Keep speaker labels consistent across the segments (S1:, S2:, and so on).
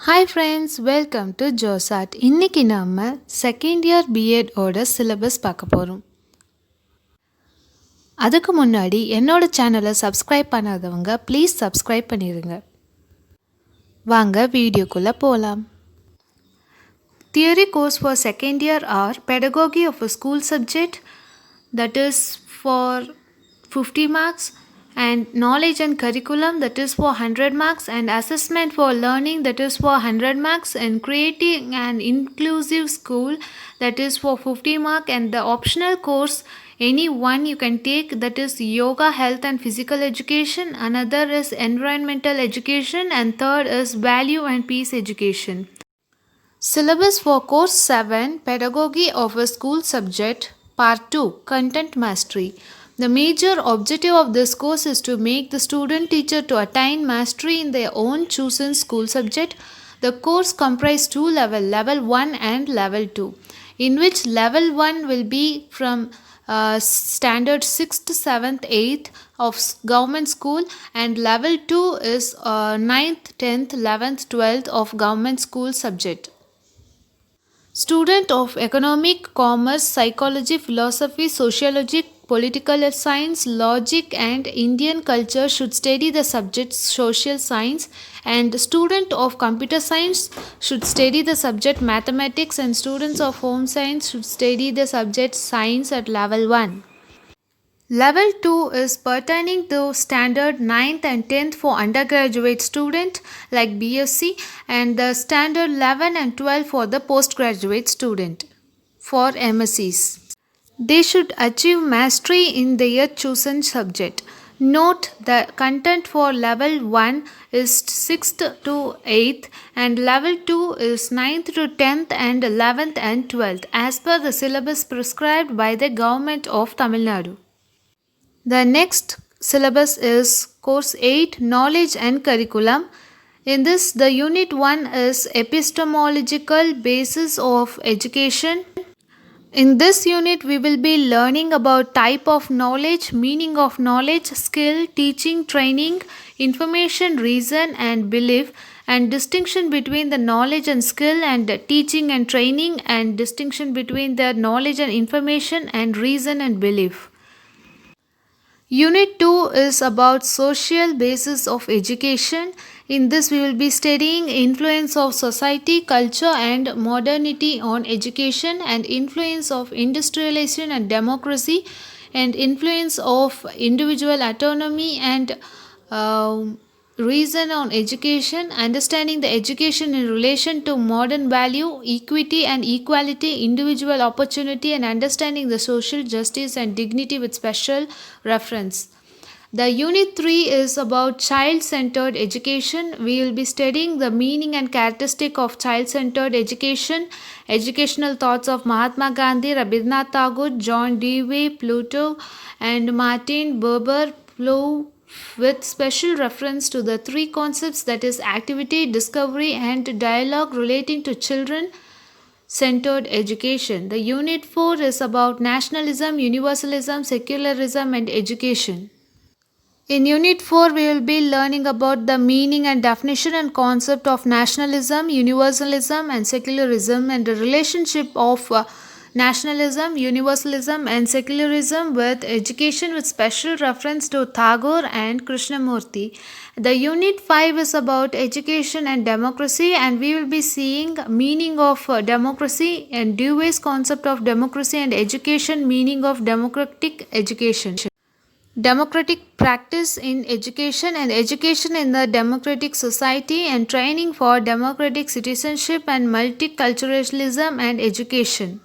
S1: Hi friends, welcome to ஜோசாட். இன்னைக்கு நம்ம செகண்ட் இயர் பிஎட் ஓட சிலபஸ் பார்க்க போகிறோம். அதுக்கு முன்னாடி என்னோட சேனலை சப்ஸ்கிரைப் பண்ணாதவங்க ப்ளீஸ் சப்ஸ்கிரைப் பண்ணிடுங்க. வாங்க வீடியோக்குள்ளே போகலாம். Theory course for second year are Pedagogy of a School Subject, that is for 50 marks, and Knowledge and Curriculum, that is for 100 marks, and Assessment for Learning, that is for 100 marks, and Creating an Inclusive School, that is for 50 marks, and the optional course any one you can take, that is Yoga, Health and Physical Education, another is Environmental Education, and third is Value and Peace Education. Syllabus for Course 7 Pedagogy of a School Subject Part 2 Content Mastery. The major objective of this course is to make the student teacher to attain mastery in their own chosen school subject. The course comprises two levels, level 1 and level 2, in which level 1 will be from standard 6th, 7th, 8th of government school, and level 2 is 9th, 10th, 11th, 12th of government school subject. Student of economic, commerce, psychology, philosophy, sociology, political science, logic and Indian culture should study the subjects social science, and student of computer science should study the subject mathematics, and students of home science should study the subject science at level 1. Level 2 is pertaining to standard 9th and 10th for undergraduate student like BSc, and the standard 11 and 12 for the postgraduate student for MScs. They should achieve mastery in their chosen subject. Note the content for level 1 is 6th to 8th, and level 2 is 9th to 10th and 11th and 12th as per the syllabus prescribed by the government of Tamil Nadu. The next syllabus is Course 8 Knowledge and Curriculum. In this, the Unit 1 is Epistemological Basis of Education. In this unit, we will be learning about type of knowledge, meaning of knowledge, skill, teaching, training, information, reason and belief, and distinction between the knowledge and skill, and teaching and training, and distinction between the knowledge and information, and reason and belief. Unit 2 is about social basis of education. In this, we will be studying influence of society, culture and modernity on education, and influence of industrialization and democracy, and influence of individual autonomy, and reason on education, understanding the education in relation to modern value, equity and equality, individual opportunity, and understanding the social justice and dignity with special reference. The Unit 3 is about child-centered education. We will be studying the meaning and characteristic of child-centered education, educational thoughts of Mahatma Gandhi, Rabindranath Tagore, John Dewey, Plato, and Martin Buber, with special reference to the three concepts, that is activity, discovery and dialogue relating to children centered education. The Unit 4 is about nationalism, universalism, secularism and education. In Unit 4, we will be learning about the meaning and definition and concept of nationalism, universalism and secularism, and the relationship of nationalism, universalism and secularism with education, with special reference to Tagore and Krishnamurti. The Unit 5 is about education and democracy, and we will be seeing meaning of democracy and Dewey's concept of democracy, and education, meaning of democratic education. Democratic practice in education, and education in the democratic society, and training for democratic citizenship, and multiculturalism and education.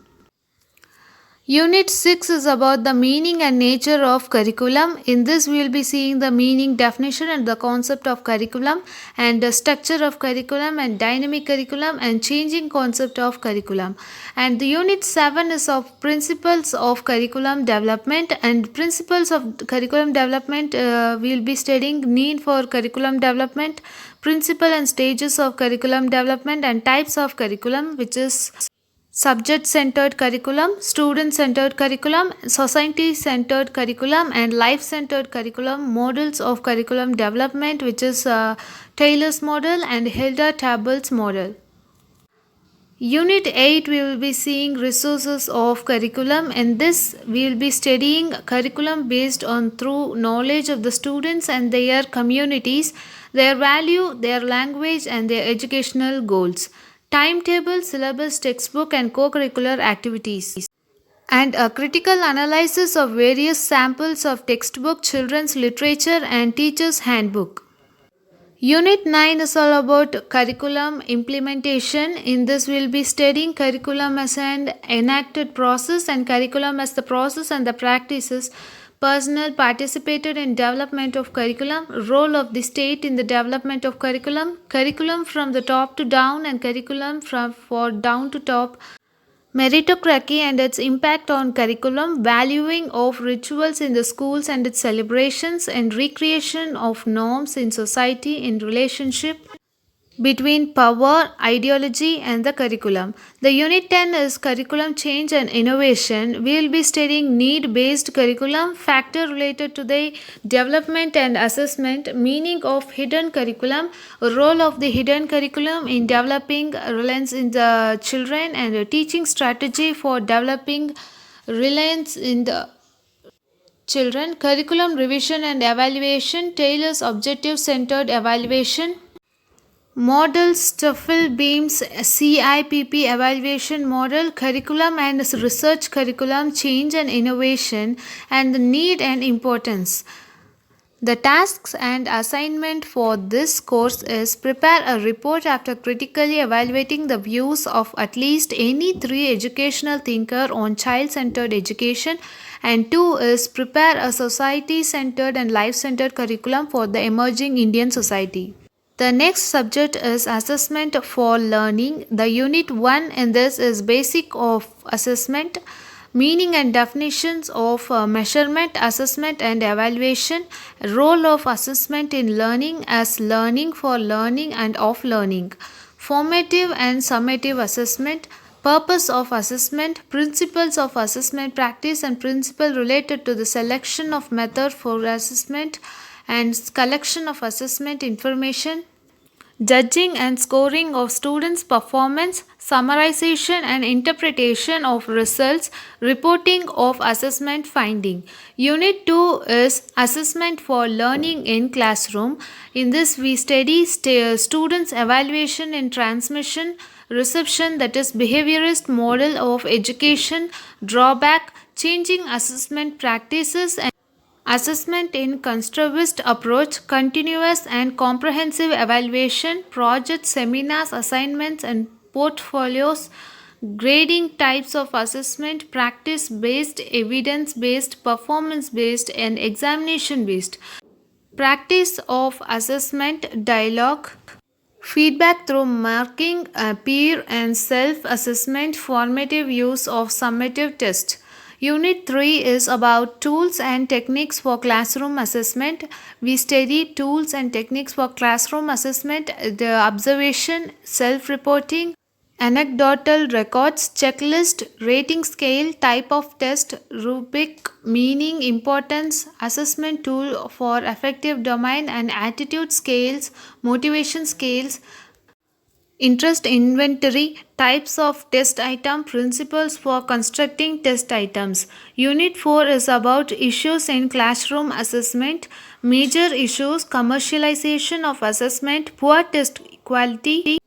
S1: Unit 6 is about the meaning and nature of curriculum. In this, we will be seeing the meaning, definition and the concept of curriculum, and the structure of curriculum, and dynamic curriculum, and changing concept of curriculum. And the Unit 7 is of principles of curriculum development, and principles of curriculum development we will be studying need for curriculum development, principle and stages of curriculum development, and types of curriculum, which is subject centered curriculum, student centered curriculum, society centered curriculum, and life centered curriculum models of curriculum development, which is Taylor's model and Hilda Table's model. Unit 8 we will be seeing resources of curriculum. In this we will be studying curriculum based on through knowledge of the students and their communities, their value, their language and their educational goals. Timetable, syllabus, textbook and co-curricular activities. And a critical analysis of various samples of textbook, children's literature and teacher's handbook. Unit 9 is all about curriculum implementation. In this, we will be studying curriculum as an enacted process and curriculum as the process and the practices. Personnel participated in development of curriculum, role of the state in the development of curriculum, curriculum from the top to down and curriculum from for down to top. Meritocracy and its impact on curriculum, valuing of rituals in the schools and its celebrations, and recreation of norms in society in relationship between power, ideology, and the curriculum. The Unit 10 is Curriculum Change and Innovation. We will be studying need based curriculum, factor related to the development and assessment, meaning of hidden curriculum, role of the hidden curriculum in developing reliance in the children, and a teaching strategy for developing reliance in the children, curriculum revision and evaluation, Taylor's objective centered evaluation. Model Stoffel Beam's CIPP evaluation model, curriculum and research curriculum change and innovation, and the need and importance. The tasks and assignment for this course is prepare a report after critically evaluating the views of at least any three educational thinker on child-centered education, and 2 is prepare a society-centered and life-centered curriculum for the emerging Indian society. The next subject is assessment for learning. The unit 1 in this is basic of assessment, meaning and definitions of measurement, assessment and evaluation, role of assessment in learning as learning for learning and of learning, formative and summative assessment, purpose of assessment, principles of assessment practice and principle related to the selection of method for assessment and collection of assessment information, judging and scoring of students' performance, summarization and interpretation of results, reporting of assessment finding. Unit 2 is assessment for learning in classroom. In this we study students' evaluation in transmission, reception, that is behaviorist model of education, drawback, changing assessment practices and assessment in constructivist approach, continuous and comprehensive evaluation, projects, seminars, assignments and portfolios, grading types of assessment, practice based, evidence based, performance based and examination based, practice of assessment, dialogue, feedback through marking, peer and self-assessment, formative use of summative test. Unit 3 is about tools and techniques for classroom assessment. We study tools and techniques for classroom assessment, the observation, self-reporting, anecdotal records, checklist, rating scale, type of test, rubric, meaning, importance, assessment tool for affective domain and attitude scales, motivation scales, interest inventory, types of test item, principles for constructing test items. Unit 4 is about issues in classroom assessment, major issues, commercialization of assessment, poor test quality,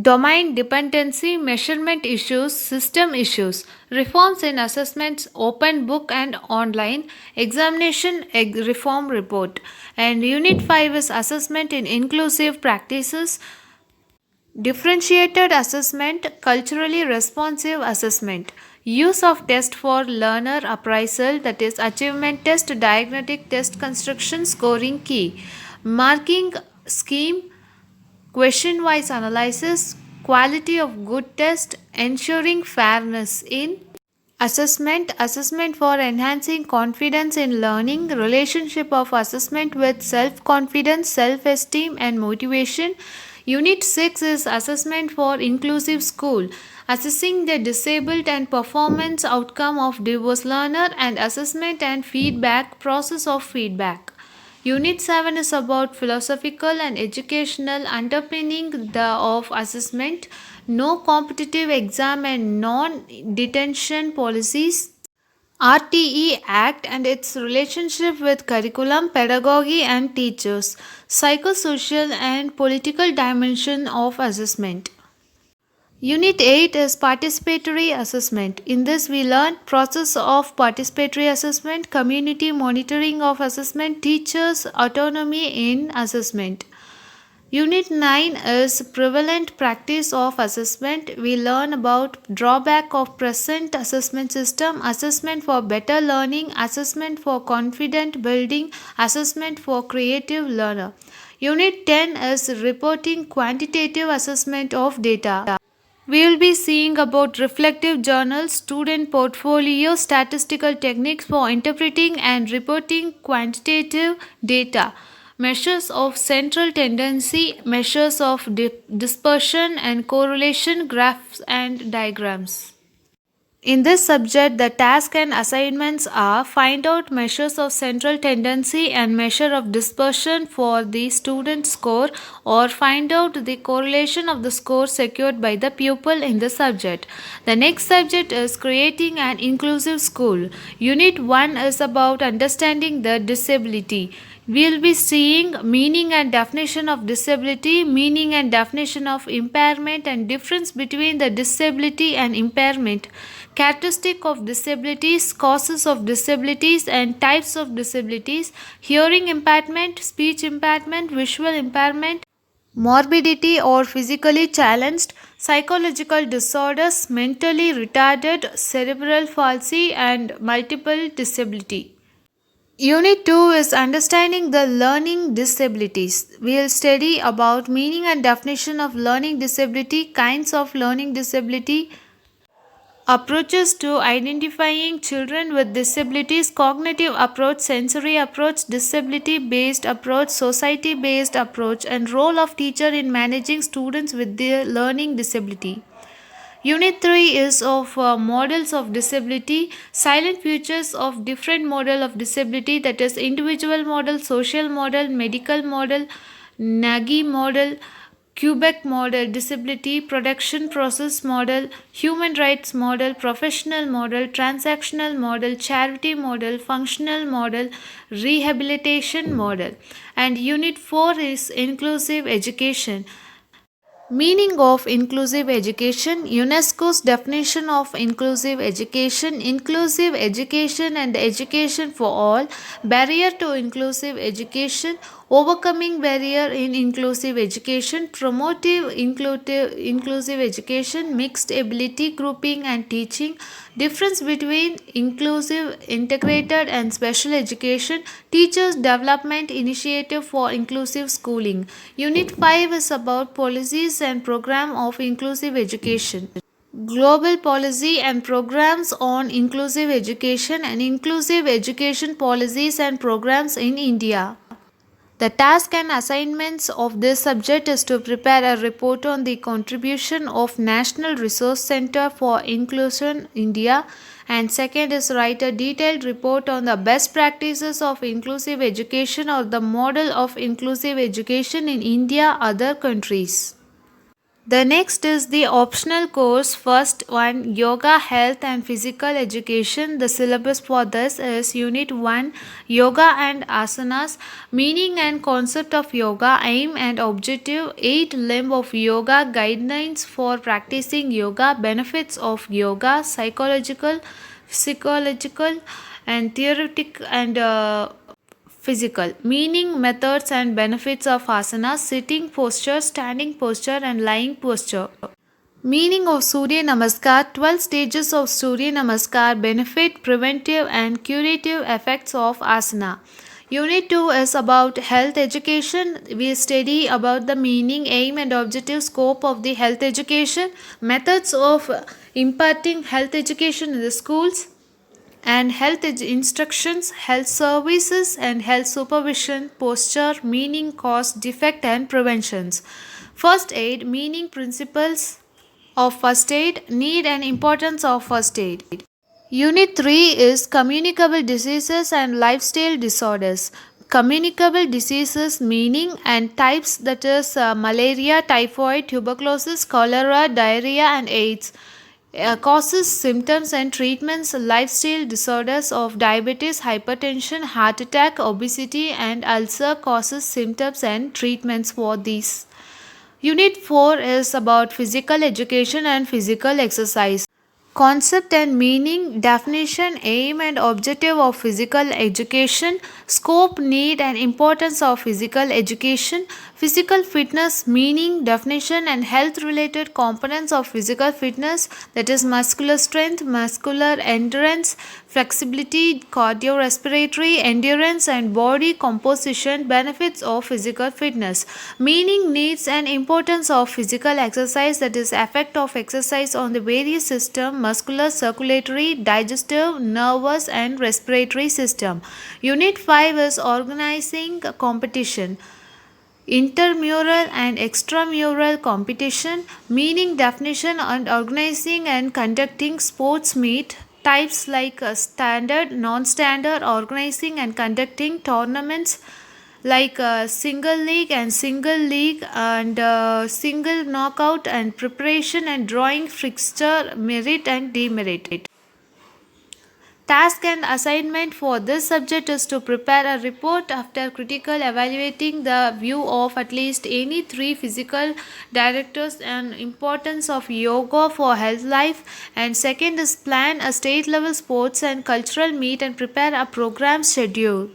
S1: domain dependency, measurement issues, system issues, reforms in assessments, open book and online, examination reform report. And Unit 5 is assessment in inclusive practices, differentiated assessment, culturally responsive assessment, use of test for learner appraisal, that is achievement test, diagnostic test construction, scoring key, marking scheme, question wise analysis, quality of good test, ensuring fairness in assessment, assessment for enhancing confidence in learning, relationship of assessment with self confidence, self esteem and motivation. Unit 6 is assessment for inclusive school, assessing the disabled and performance outcome of diverse learner, and assessment and feedback process of feedback. Unit 7 is about philosophical and educational underpinning of assessment, no competitive exam and non-detention policies, RTE Act and its relationship with curriculum, pedagogy and teachers, psychosocial and political dimension of assessment. Unit 8 is participatory assessment. In this we learn process of participatory assessment, community monitoring of assessment, teachers autonomy in assessment. Unit 9 is prevalent practice of assessment. We learn about drawback of present assessment system, assessment for better learning, assessment for confident building, assessment for creative learner. Unit 10 is reporting quantitative assessment of data. We will be seeing about reflective journals, student portfolio, statistical techniques for interpreting and reporting quantitative data, measures of central tendency, measures of dispersion and correlation, graphs and diagrams. In this subject, the task and assignments are find out measures of central tendency and measure of dispersion for the student score, or find out the correlation of the score secured by the pupil in the subject. The next subject is creating an inclusive school. Unit 1 is about understanding the disability. We will be seeing meaning and definition of disability, meaning and definition of impairment, and difference between the disability and impairment, characteristic of disabilities, causes of disabilities and types of disabilities, hearing impairment, speech impairment, visual impairment, morbidity or physically challenged, psychological disorders, mentally retarded, cerebral palsy and multiple disability. Unit 2 is understanding the learning disabilities. We will study about meaning and definition of learning disability, kinds of learning disability, approaches to identifying children with disabilities, cognitive approach, sensory approach, disability based approach, society based approach, and role of teacher in managing students with their learning disability. Unit 3 is of models of disability, silent features of different model of disability, that is individual model, social model, medical model, Nagy model, Quebec model, disability production process model, human rights model, professional model, transactional model, charity model, functional model, rehabilitation model. And Unit 4 is inclusive education. Meaning of inclusive education, UNESCO's definition of inclusive education and education for all, barrier to inclusive education, overcoming barrier in inclusive education, promotive inclusive education, mixed ability grouping and teaching, difference between inclusive, integrated and special education, teachers development initiative for inclusive schooling. Unit 5 is about policies and program of inclusive education. Global policy and programs on inclusive education and inclusive education policies and programs in India. The task and assignments of this subject is to prepare a report on the contribution of National Resource Center for Inclusion India, and second is write a detailed report on the best practices of inclusive education or the model of inclusive education in India other countries. The next is the optional course. First one, Yoga, Health and Physical Education. The syllabus for this is Unit 1, Yoga and Asanas, Meaning and Concept of Yoga, Aim and Objective, 8 Limb of Yoga, Guidelines for Practicing Yoga, Benefits of Yoga, Psychological, and Theoretic and physical. Meaning, methods and benefits of asana, sitting posture, standing posture and lying posture. Meaning of Surya Namaskar, 12 stages of Surya Namaskar, benefit, preventive and curative effects of asana. Unit 2 is about health education. We study about the meaning, aim and objective scope of the health education, methods of imparting health education in the schools, and health instructions, health services and health supervision, posture, meaning, cause, defect and preventions. First aid, meaning, principles, of first aid, need and importance of first aid. Unit 3 is communicable diseases and lifestyle disorders. Communicable diseases meaning and types, that is malaria, typhoid, tuberculosis, cholera, diarrhea and AIDS. Causes, symptoms and treatments, lifestyle disorders of diabetes, hypertension, heart attack, obesity and ulcer, causes, symptoms and treatments for these. Unit 4 is about physical education and physical exercise. Concept and meaning, definition, aim and objective of physical education, scope, need and importance of physical education, physical fitness, meaning, definition and health related components of physical fitness, that is muscular strength, muscular endurance, flexibility, cardiorespiratory endurance and body composition, benefits of physical fitness, meaning, needs and importance of physical exercise, that is effect of exercise on the various system, muscular, circulatory, digestive, nervous and respiratory system. Unit 5 is organizing competition. Intramural and extramural competition, meaning, definition and organizing and conducting sports meet, types like standard, non-standard, organizing and conducting tournaments like single league and single knockout, and preparation and drawing fixture, merit and demerit. Task and assignment for this subject is to prepare a report after critical evaluating the view of at least any three physical directors and importance of yoga for health life, and second is plan a state level sports and cultural meet and prepare a program schedule.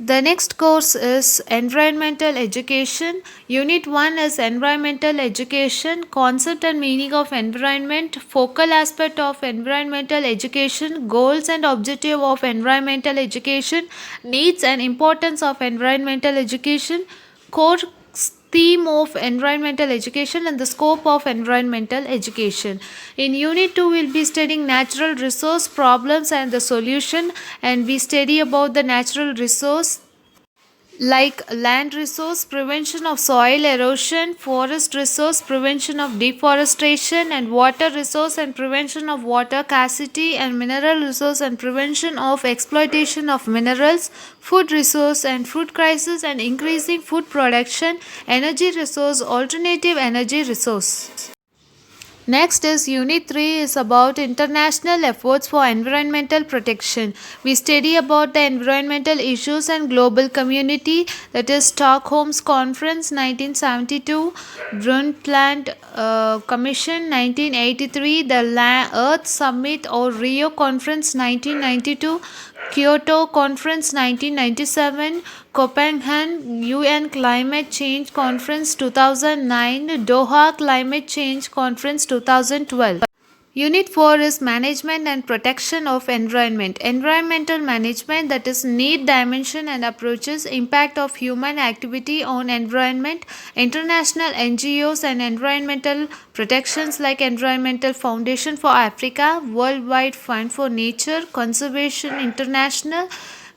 S1: The next course is Environmental Education. Unit 1 is Environmental Education, Concept and Meaning of Environment, Focal Aspect of Environmental Education, Goals and Objective of Environmental Education, Needs and Importance of Environmental Education, Core theme of environmental education and the scope of environmental education. In unit 2 we'll be studying natural resource problems and the solution, and we study about the natural resource like land resource, prevention of soil erosion, forest resource, prevention of deforestation, and water resource and prevention of water scarcity, and mineral resource and prevention of exploitation of minerals, food resource and food crisis and increasing food production, energy resource, alternative energy resource. Next is Unit 3 is about international efforts for environmental protection. We study about the environmental issues and global community, that is Stockholm's Conference 1972, Brundtland Commission 1983, the Earth Summit or Rio Conference 1992, Kyoto Conference 1997, Copenhagen UN Climate Change Conference 2009, Doha Climate Change Conference 2012. Unit 4 is Management and Protection of Environment. Environmental management, that is need, dimension and approaches, impact of human activity on environment, international NGOs and environmental protections like Environmental Foundation for Africa, Worldwide Fund for Nature Conservation International,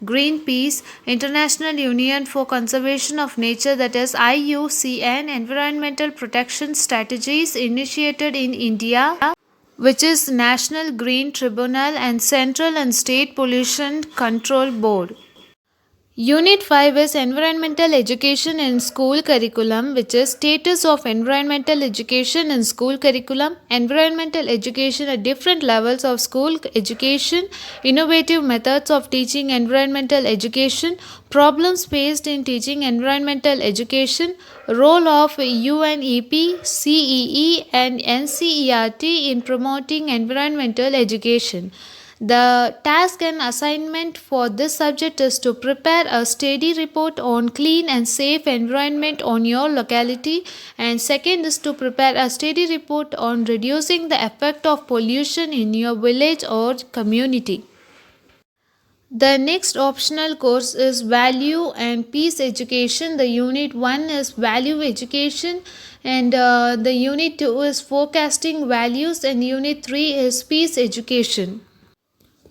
S1: Greenpeace, International Union for Conservation of Nature, that is IUCN, environmental protection strategies initiated in India, which is National Green Tribunal, and Central and State Pollution Control Board. Unit 5 is Environmental Education in School Curriculum, which is Status of Environmental Education in School Curriculum, Environmental Education at different levels of school education, Innovative methods of teaching environmental education, Problems faced in teaching environmental education, Role of UNEP, CEE and NCERT in promoting environmental education. The task and assignment for this subject is to prepare a study report on clean and safe environment on your locality, and second is to prepare a study report on reducing the effect of pollution in your village or community. The next optional course is Value and Peace Education. The unit 1 is Value Education, and the unit 2 is Forecasting Values, and unit 3 is Peace Education.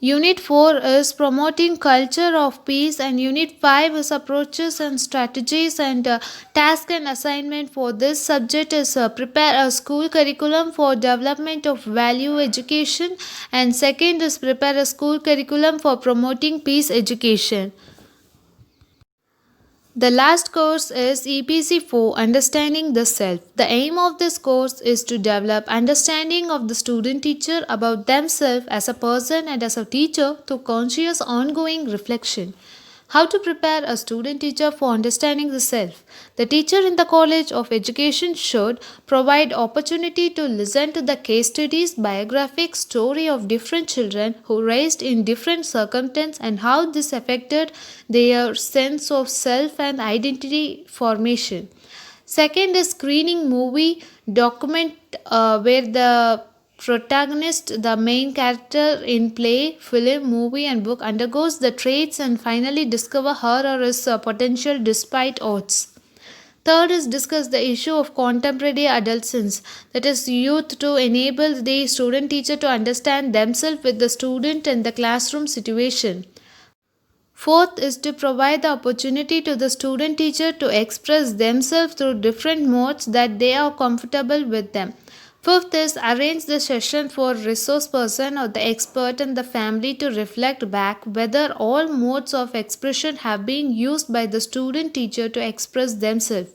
S1: Unit 4 is promoting culture of peace, and Unit 5 is approaches and strategies, and task and assignment for this subject is prepare a school curriculum for development of value education, and second is prepare a school curriculum for promoting peace education. The last course is EPC 4, Understanding the Self. The aim of this course is to develop understanding of the student teacher about themselves as a person and as a teacher through conscious ongoing reflection. How to prepare a student teacher for understanding the self. The teacher in the College of Education should provide opportunity to listen to the case studies, biographic story of different children who raised in different circumstances and how this affected their sense of self and identity formation. Second is screening movie document where the protagonist, the main character in play, film, movie, and book, undergoes the traits and finally discover her or his potential despite odds. Third is discuss the issue of contemporary adolescence, that is, youth, to enable the student teacher to understand themselves with the student and the classroom situation. Fourth is to provide the opportunity to the student teacher to express themselves through different modes that they are comfortable with them. Fifth is arrange the session for resource person or the expert and the family to reflect back whether all modes of expression have been used by the student teacher to express themselves.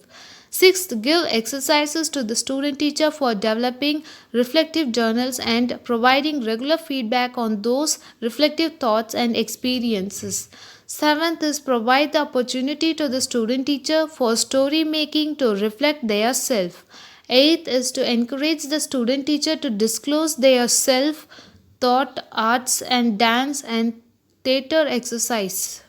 S1: Sixth, give exercises to the student teacher for developing reflective journals and providing regular feedback on those reflective thoughts and experiences. Seventh is provide the opportunity to the student teacher for story making to reflect their self. Eighth is to encourage the student teacher to disclose their self thought, arts and dance and theater exercise.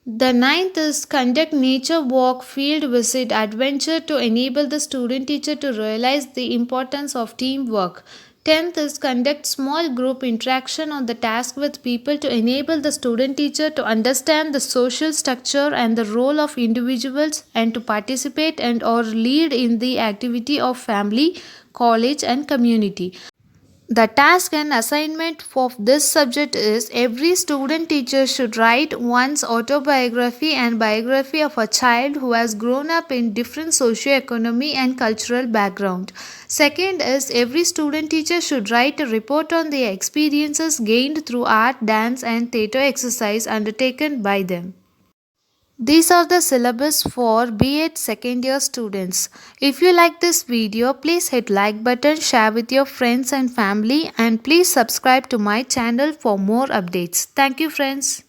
S1: The ninth is conduct nature walk, field visit, adventure to enable the student teacher to realize the importance of teamwork. Tenth is conduct small group interaction on the task with people to enable the student teacher to understand the social structure and the role of individuals and to participate and or lead in the activity of family, college and community. The task and assignment of this subject is every student teacher should write one's autobiography and biography of a child who has grown up in different socio-economic and cultural background. Second is every student teacher should write a report on their experiences gained through art, dance and theatre exercise undertaken by them. These are the syllabus for B.Ed second year students. If you like this video, please hit like button, share with your friends and family, and please subscribe to my channel for more updates. Thank you friends.